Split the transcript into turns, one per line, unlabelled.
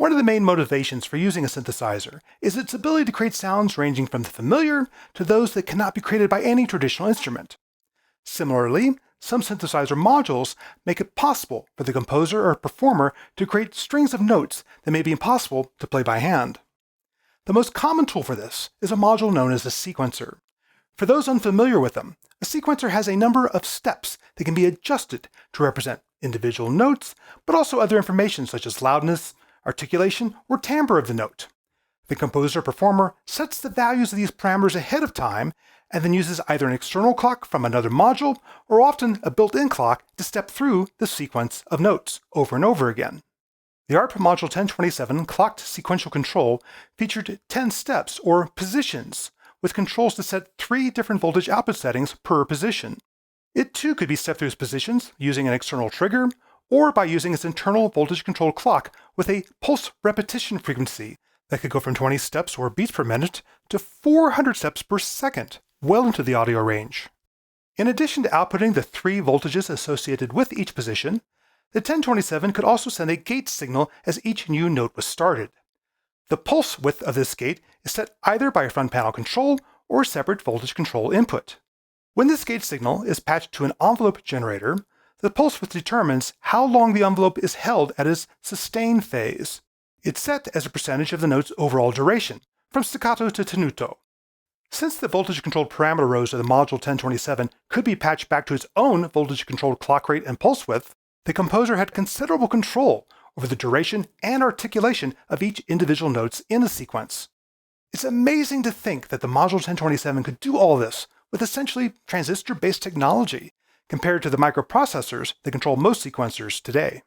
One of the main motivations for using a synthesizer is its ability to create sounds ranging from the familiar to those that cannot be created by any traditional instrument. Similarly, some synthesizer modules make it possible for the composer or performer to create strings of notes that may be impossible to play by hand. The most common tool for this is a module known as a sequencer. For those unfamiliar with them, a sequencer has a number of steps that can be adjusted to represent individual notes, but also other information such as loudness, articulation, or timbre of the note. The composer-performer sets the values of these parameters ahead of time and then uses either an external clock from another module or often a built-in clock to step through the sequence of notes over and over again. The ARP Module 1027 clocked sequential control featured 10 steps or positions with controls to set 3 different voltage output settings per position. It too could be stepped through its positions using an external trigger or by using its internal voltage-controlled clock with a pulse repetition frequency that could go from 20 steps or beats per minute to 400 steps per second, well into the audio range. In addition to outputting the 3 voltages associated with each position, the 1027 could also send a gate signal as each new note was started. The pulse width of this gate is set either by a front panel control or a separate voltage control input. When this gate signal is patched to an envelope generator, the pulse width determines how long the envelope is held at its sustain phase. It's set as a percentage of the note's overall duration, from staccato to tenuto. Since the voltage-controlled parameter rows of the module 1027 could be patched back to its own voltage-controlled clock rate and pulse width, the composer had considerable control over the duration and articulation of each individual notes in the sequence. It's amazing to think that the module 1027 could do all this with essentially transistor-based technology, compared to the microprocessors that control most sequencers today.